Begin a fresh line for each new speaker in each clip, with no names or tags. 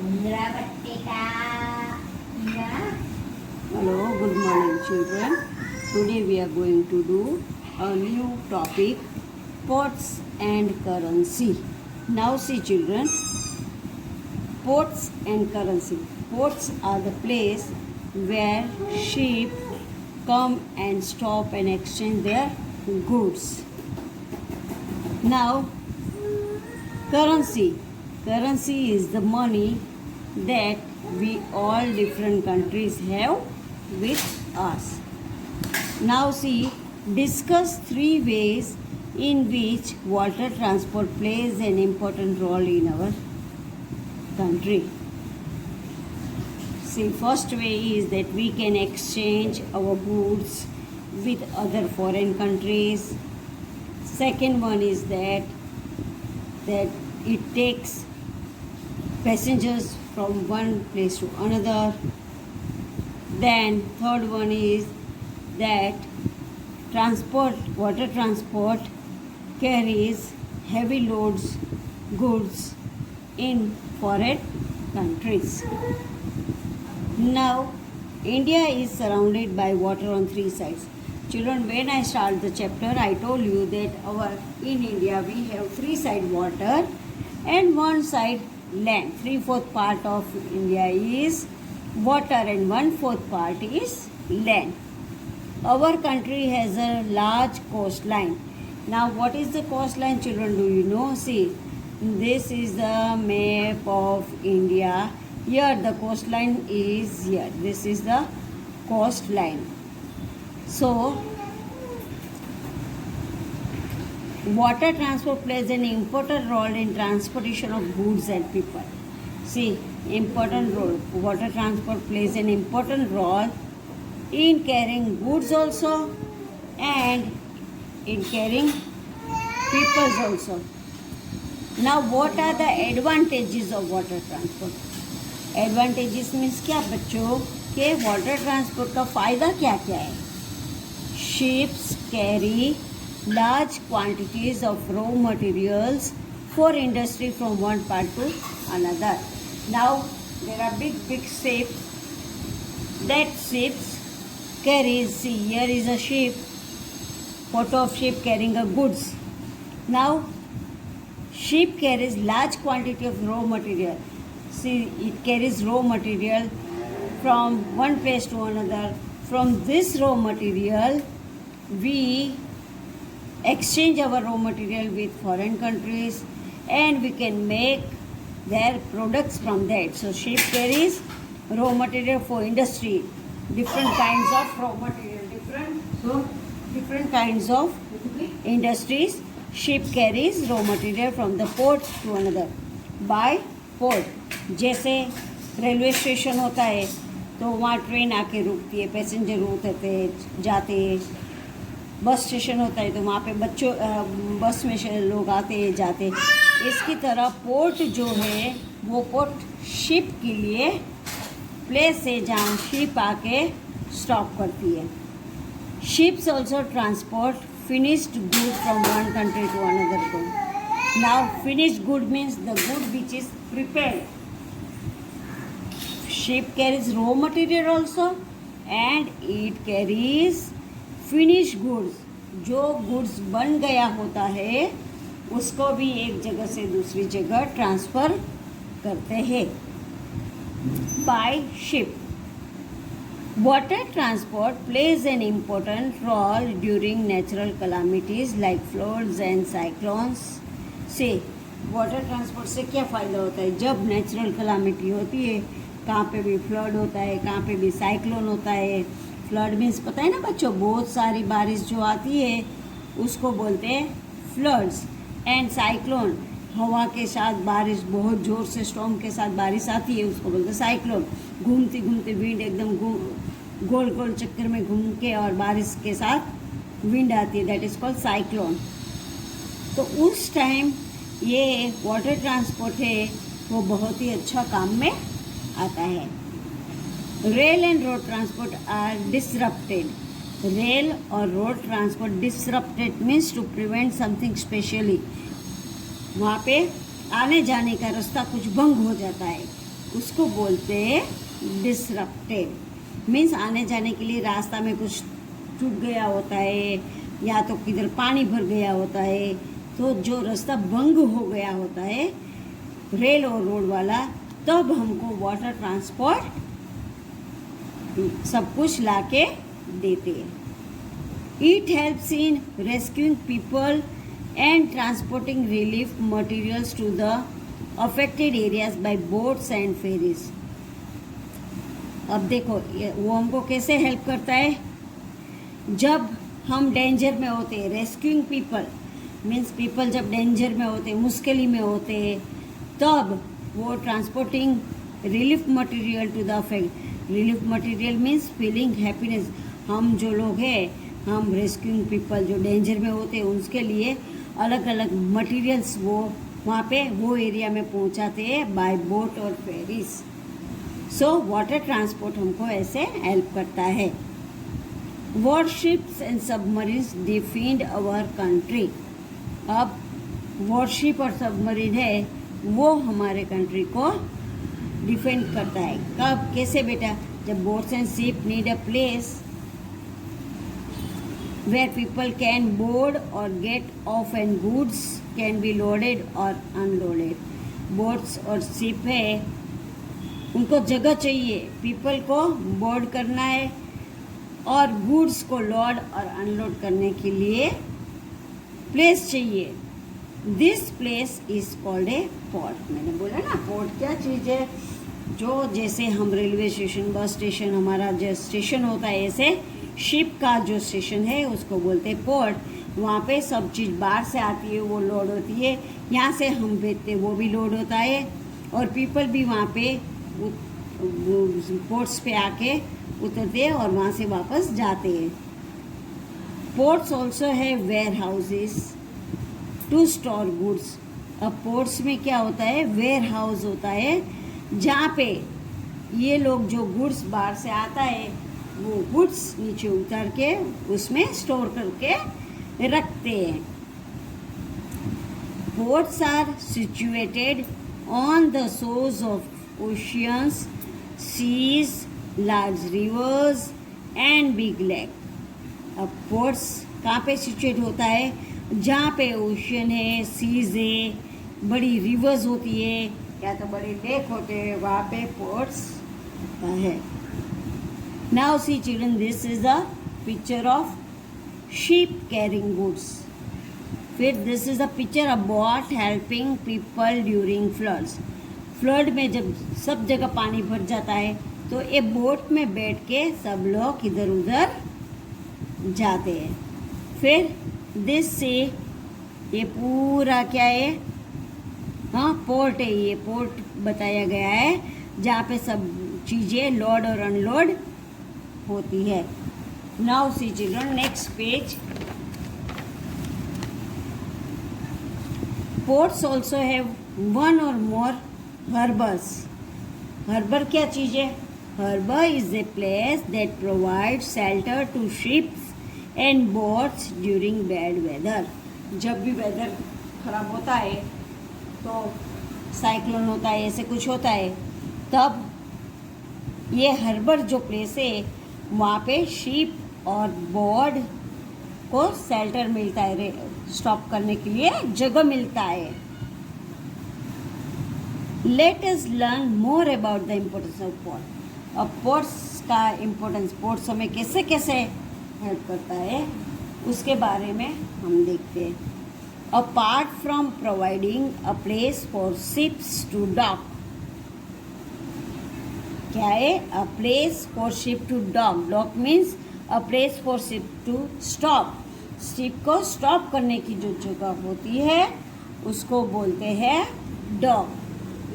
Hello, good morning children. Today we are going to do a new topic, ports and currency. Now see children, ports and currency. Ports are the place where ships come and stop and exchange their goods. Now currency. Currency is the money that we all different countries have with us. Now see, discuss three ways in which water transport plays an important role in our country. See, first way is that we can exchange our goods with other foreign countries. Second one is that it takes passengers from one place to another. Then third one is that water transport carries heavy goods in foreign countries. Now India is surrounded by water on three sides. Children, when I start the chapter, I told you that in India we have three side water and one side land. 3/4 part of India is water and 1/4 part is land. Our country has a large coastline. Now what is the coastline, children? Do you know? See, this is the map of India. Here the coastline is here. This is the coastline. So water transport plays an important role in transportation of goods and people. See, important role. Water transport plays an important role in carrying goods also and in carrying people also. Now what are the advantages of water transport? Advantages means क्या बच्चों के water transport का फ़ायदा क्या क्या है? Ships carry large quantities of raw materials for industry from one part to another. Now there are big ships. That ships carries, see here is a ship, photo of ship carrying a goods. Now ship carries large quantity of raw material. See, it carries raw material from one place to another. From this raw material we exchange our raw material with foreign countries and we can make their products from that. So ship carries raw material for industry, different kinds of raw material, different kinds of industries. Ship carries raw material from the port to another by port. जैसे railway station होता है तो वहाँ train आके रुकती है, passenger उतरते जाते हैं. बस स्टेशन होता है तो वहाँ पे बस में से लोग आते जाते. इसकी तरह पोर्ट जो है वो पोर्ट शिप के लिए प्लेस है जहाँ शिप आके स्टॉप करती है. Ships also transport finished good from one country to another good. Now finished good means the good which is prepared. Ship carries raw material also and it carries finished goods. जो goods बन गया होता है उसको भी एक जगह से दूसरी जगह ट्रांसफ़र करते हैं by ship. Water transport plays an important role during natural calamities like floods and cyclones. से वाटर ट्रांसपोर्ट से क्या फ़ायदा होता है? जब नेचुरल कलामिटी होती है, कहाँ पे भी फ्लड होता है, कहाँ पे भी साइक्लोन होता है. फ्लड मीन्स पता है ना बच्चों, बहुत सारी बारिश जो आती है उसको बोलते हैं फ्लड्स. एंड साइक्लोन, हवा के साथ बारिश, बहुत ज़ोर से स्टॉर्म के साथ बारिश आती है उसको बोलते हैं साइक्लोन. घूमती घूमती विंड एकदम गोल गोल चक्कर में घूम के और बारिश के साथ विंड आती है, दैट इज़ कॉल्ड साइक्लोन. तो उस टाइम ये वाटर ट्रांसपोर्ट है वो बहुत ही अच्छा काम में आता है. Rail and road transport are disrupted. Rail और road transport disrupted means to prevent something specially. वहाँ पे आने जाने का रास्ता कुछ भंग हो जाता है उसको बोलते हैं डिसरप्टेड। मीन्स आने जाने के लिए रास्ता में कुछ टूट गया होता है या तो किधर पानी भर गया होता है, तो जो रास्ता बंद हो गया होता है रेल और रोड वाला, तब हमको वाटर ट्रांसपोर्ट सब कुछ लाके देते हैं। It helps in rescuing people and transporting relief materials to the affected areas by boats and ferries. अब देखो वो हमको कैसे हेल्प करता है, जब हम डेंजर में होते हैं, रेस्क्यूइंग पीपल मीन्स पीपल जब डेंजर में होते, मुश्किल में होते, तब वो transporting relief material to the affect. Relief material means feeling happiness. हम जो लोग हैं, हम रेस्क्यूइंग पीपल जो डेंजर में होते हैं, उसके लिए अलग अलग मटेरियल्स वो वहाँ पे वो एरिया में पहुँचाते हैं बाय बोट और फेरीज। सो वाटर ट्रांसपोर्ट हमको ऐसे हेल्प करता है। Warships and submarines defend our country. अब वॉरशिप और सबमरीन है वो हमारे कंट्री को डिफेंड करता है। कब, कैसे बेटा? जब boats and ship need a place where people can board or get off and goods can be loaded or unloaded. Boats और शिप है, उनको जगह चाहिए, पीपल को बोर्ड करना है और गुड्स को लोड और अनलोड करने के लिए प्लेस चाहिए। This place is called a port. मैंने बोला ना पोर्ट क्या चीज़ है, जो जैसे हम रेलवे स्टेशन, बस स्टेशन, हमारा जो स्टेशन होता है, ऐसे शिप का जो स्टेशन है उसको बोलते हैं पोर्ट। वहाँ पे सब चीज़ बाहर से आती है, वो लोड होती है, यहाँ से हम भेजते वो भी लोड होता है, और पीपल भी वहाँ पे पोर्ट्स पे आके उतरते हैं और वहाँ से वापस जाते हैं। पोर्ट्स ऑल्सो है warehouses to store goods. अब पोर्ट्स में क्या होता है, वेयर हाउस होता है, जहाँ पे ये लोग जो गुड्स बाहर से आता है वो गुड्स नीचे उतर के उसमें स्टोर करके रखते हैं। Ports are situated on the shores of oceans, seas, large rivers and big lake. अब पोर्ट्स कहाँ पे सिचुएट होता है, जहाँ पे ओशियन है, सीज है, बड़ी रिवर्स होती है या तो बड़े लेक होते हैं, वहाँ पे पोर्ट्स है। Now see children, this is a picture of sheep carrying goods. फिर this is a picture of boat helping people during floods. Flood में जब सब जगह पानी भर जाता है तो ये बोट में बैठ के सब लोग इधर उधर जाते हैं। फिर दिस से ये पूरा क्या है, हाँ पोर्ट है, ये पोर्ट बताया गया है जहाँ पे सब चीज़ें लोड और अनलोड होती है। Now see children next page. Ports also have one or more harbours. Harbour क्या चीज़ है? Harbour is a place that provide shelter to ships and boats during bad weather. जब भी वेदर खराब होता है तो साइक्लोन होता है, ऐसे कुछ होता है, तब ये हार्बर जो प्लेस है वहाँ पे शिप और बोर्ड को शेल्टर मिलता है, स्टॉप करने के लिए जगह मिलता है। Let us learn more about the importance of port. अब पोर्ट्स का इम्पोर्टेंस, पोर्ट्स हमें कैसे कैसे हेल्प करता है उसके बारे में हम देखते हैं। Apart from providing a place for ships to dock, क्या है? A place for ship to dock. Dock means a place for ship to stop. Ship को स्टॉप करने की जो जगह होती है उसको बोलते हैं dock.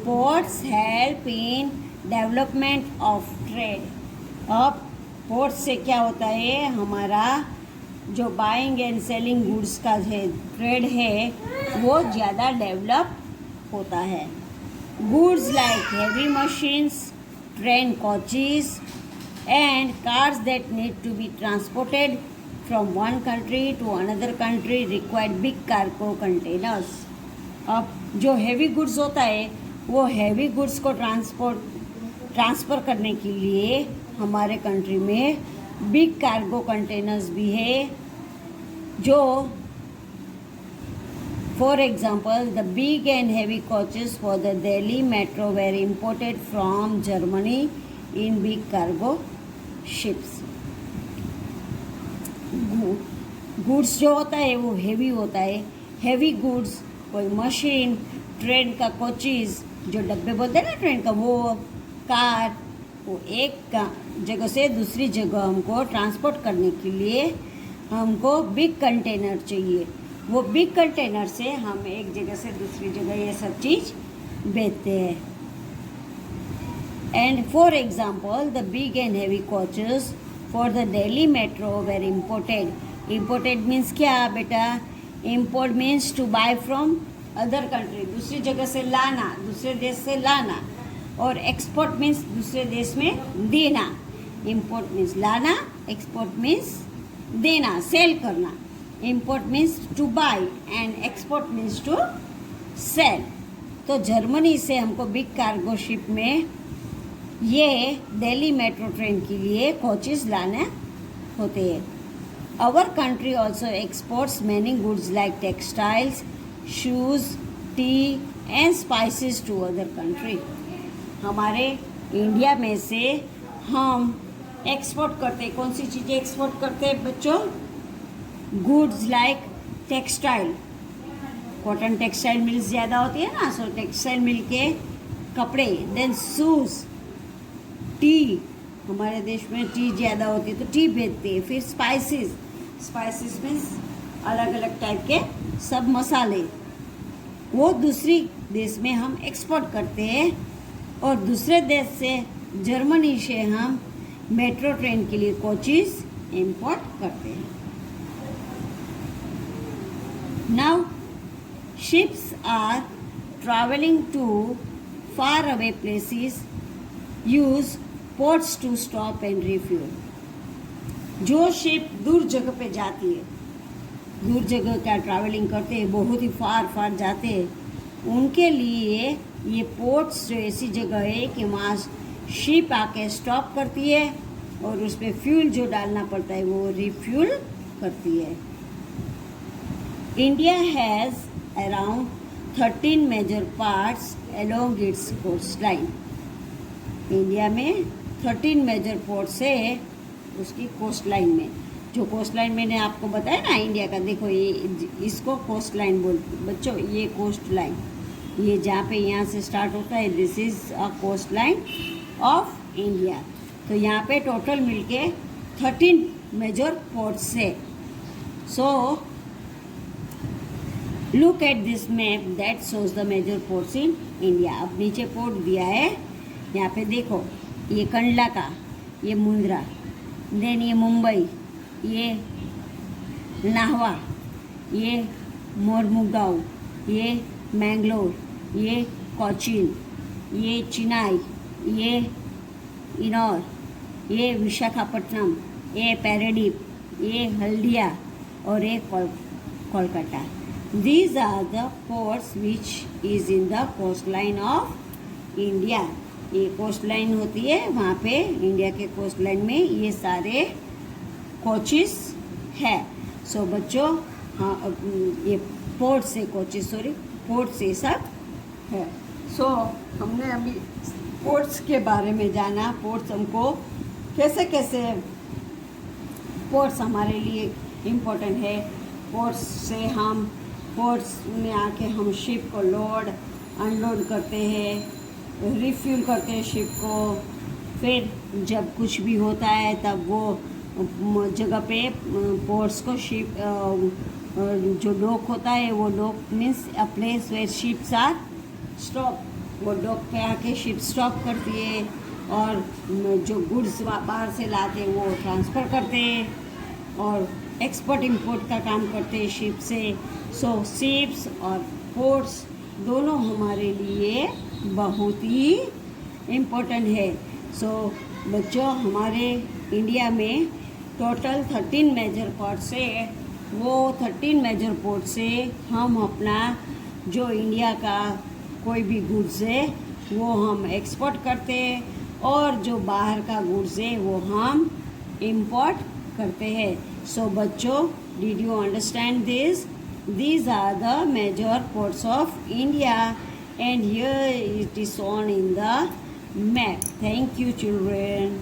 Ports help in development of trade. अब पोर्ट से क्या होता है, हमारा जो बाइंग एंड सेलिंग गुड्स का है ट्रेड है वो ज़्यादा डेवलप होता है। Goods like heavy machines, train coaches and cars that need to be transported from one country to another country require big cargo containers. अब जो heavy goods होता है वो हैवी गुड्स को ट्रांसफ़र करने के लिए हमारे कंट्री में बिग कार्गो कंटेनर्स भी है, जो for example the big and heavy coaches for the Delhi metro were imported from Germany in big cargo ships. Goods जो होता है वो हेवी होता है। हेवी गुड्स कोई मशीन, ट्रेन का कोचेस, जो डब्बे बोलते हैं ना ट्रेन का, वो कार, वो एक जगह से दूसरी जगह हमको ट्रांसपोर्ट करने के लिए हमको बिग कंटेनर चाहिए। वो बिग कंटेनर से हम एक जगह से दूसरी जगह ये सब चीज़ भेजते हैं। And for example the big and heavy coaches for the Delhi metro were imported. Imported means क्या बेटा? Import means to buy from other country, दूसरी जगह से लाना, दूसरे देश से लाना। और एक्सपोर्ट मीन्स दूसरे देश में देना। इम्पोर्ट मीन्स लाना, एक्सपोर्ट मीन्स देना, सेल करना। Import means to buy and export means to sell. तो जर्मनी से हमको बिग कार्गो शिप में ये दिल्ली मेट्रो ट्रेन के लिए कोचेस लाने होते हैं। Our country also exports many goods like textiles, shoes, tea and spices to other country. हमारे इंडिया में से हम एक्सपोर्ट करते हैं, कौन सी चीज़ें एक्सपोर्ट करते हैं बच्चों? Goods like textile, cotton textile mills ज़्यादा होती है ना, सो टेक्सटाइल मिल के कपड़े। देन शूज़, टी, हमारे देश में टी ज़्यादा होती है तो टी भेजते हैं। फिर स्पाइसेस, स्पाइसेस मीन्स अलग अलग टाइप के सब मसाले, वो दूसरी देश में हम एक्सपोर्ट करते हैं। और दूसरे देश से, जर्मनी से हम मेट्रो ट्रेन के लिए कोचेस इंपोर्ट करते हैं। Now ships are travelling to far away places use ports to stop and refuel. जो शिप दूर जगह पे जाती है, दूर जगह का ट्रैवलिंग करते हैं, बहुत ही फार जाते हैं, उनके लिए ये पोर्ट्स जो ऐसी जगह है कि वहाँ शिप आके स्टॉप करती है और उस पर फ्यूल जो डालना पड़ता है वो रिफ्यूल करती है। India has around 13 major parts along its coastline. India में 13 मेजर पोर्ट्स है उसकी कोस्ट लाइन में। जो कोस्ट लाइन मैंने आपको बताया ना इंडिया का, देखो ये इसको कोस्ट लाइन बोलते बच्चों। ये कोस्ट लाइन, ये जहाँ पे यहाँ से स्टार्ट होता है, this is a coastline of India. तो यहाँ पे टोटल मिलके 13 मेजर पोर्ट्स है। So look at this map that shows the major ports in India. अब नीचे पोर्ट दिया है, यहाँ पे देखो, ये कंडला का, ये मुंद्रा, देन ये मुंबई, ये नाहवा, ये मोरमुगांव, ये मैंगलोर, ये कोचीन, ये चेन्नई, ये इनौर, ये विशाखापट्टनम, ये पैरादीप, ये हल्दिया और ये Kolkata. These are the ports which is in the coastline of India. ये कोस्ट लाइन होती है, वहाँ पे इंडिया के कोस्ट लाइन में ये सारे कोचेस है। सो बच्चों, हाँ ये पोर्ट से कोचेस, सॉरी पोर्ट से सब है। सो हमने अभी पोर्ट्स के बारे में जाना, पोर्ट्स हमको कैसे कैसे पोर्ट्स हमारे लिए इम्पोर्टेंट है। पोर्ट्स से हम पोर्ट्स में आके हम शिप को लोड अनलोड करते हैं, रिफ्यूल करते हैं शिप को। फिर जब कुछ भी होता है तब वो जगह पे पोर्ट्स को शिप जो डॉक होता है, वो dock means a place where ships are stop, वो डॉक पे आके शिप स्टॉप करती है और जो गुड्स बाहर से लाते हैं वो ट्रांसफ़र करते हैं और एक्सपोर्ट इंपोर्ट का काम करते हैं शिप से। सो शिप्स और पोर्ट्स दोनों हमारे लिए बहुत ही इम्पोर्टेंट है। सो बच्चों, हमारे इंडिया में टोटल 13 मेजर पोर्ट्स है। वो 13 मेजर पोर्ट से हम अपना जो इंडिया का कोई भी गुड्स है वो हम एक्सपोर्ट करते हैं, और जो बाहर का गुड्स है वो हम इंपोर्ट करते हैं. सो बच्चों, did you understand this? These are the major ports of India, and here it is shown in the map. Thank you, children.